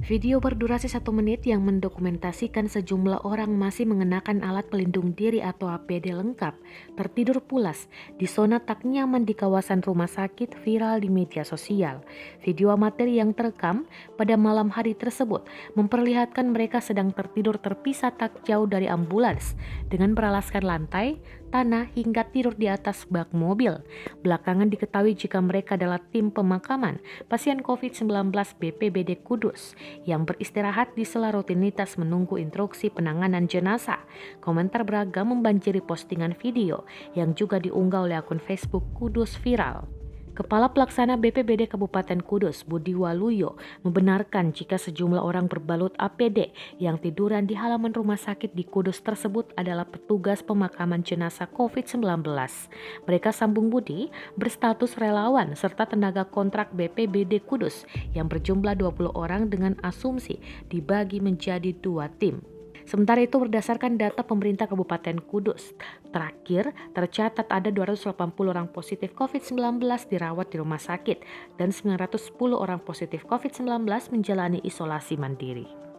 Video berdurasi 1 menit yang mendokumentasikan sejumlah orang masih mengenakan alat pelindung diri atau APD lengkap, tertidur pulas di zona tak nyaman di kawasan rumah sakit viral di media sosial. Video amatir yang terekam pada malam hari tersebut memperlihatkan mereka sedang tertidur terpisah tak jauh dari ambulans dengan beralaskan lantai, tanah hingga tidur di atas bak mobil. Belakangan diketahui jika mereka adalah tim pemakaman pasien COVID-19 BPBD Kudus yang beristirahat di sela rutinitas menunggu instruksi penanganan jenazah. Komentar beragam membanjiri postingan video yang juga diunggah oleh akun Facebook Kudus Viral. Kepala Pelaksana BPBD Kabupaten Kudus, Budi Waluyo, membenarkan jika sejumlah orang berbalut APD yang tiduran di halaman rumah sakit di Kudus tersebut adalah petugas pemakaman jenazah COVID-19. Mereka, sambung Budi, berstatus relawan serta tenaga kontrak BPBD Kudus yang berjumlah 20 orang dengan asumsi dibagi menjadi 2 tim. Sementara itu, berdasarkan data pemerintah Kabupaten Kudus, terakhir tercatat ada 280 orang positif COVID-19 dirawat di rumah sakit dan 910 orang positif COVID-19 menjalani isolasi mandiri.